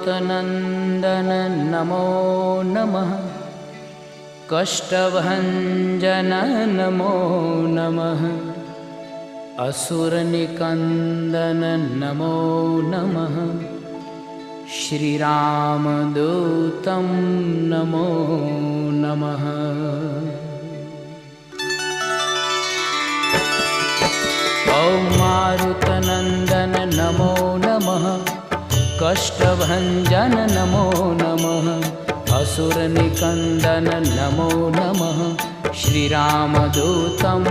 मारुतनन्दन नमो नमः। कष्टभञ्जन नमो नमः। असुरनिकन्दन नमो नमः। श्रीरामदूतं नमो नमः। ॐ मारुतनन्दन नमो नमः। कष्टभञ्जन नमो नमः। असुरनिकन्दन नमो नमः। श्रीरामदूतं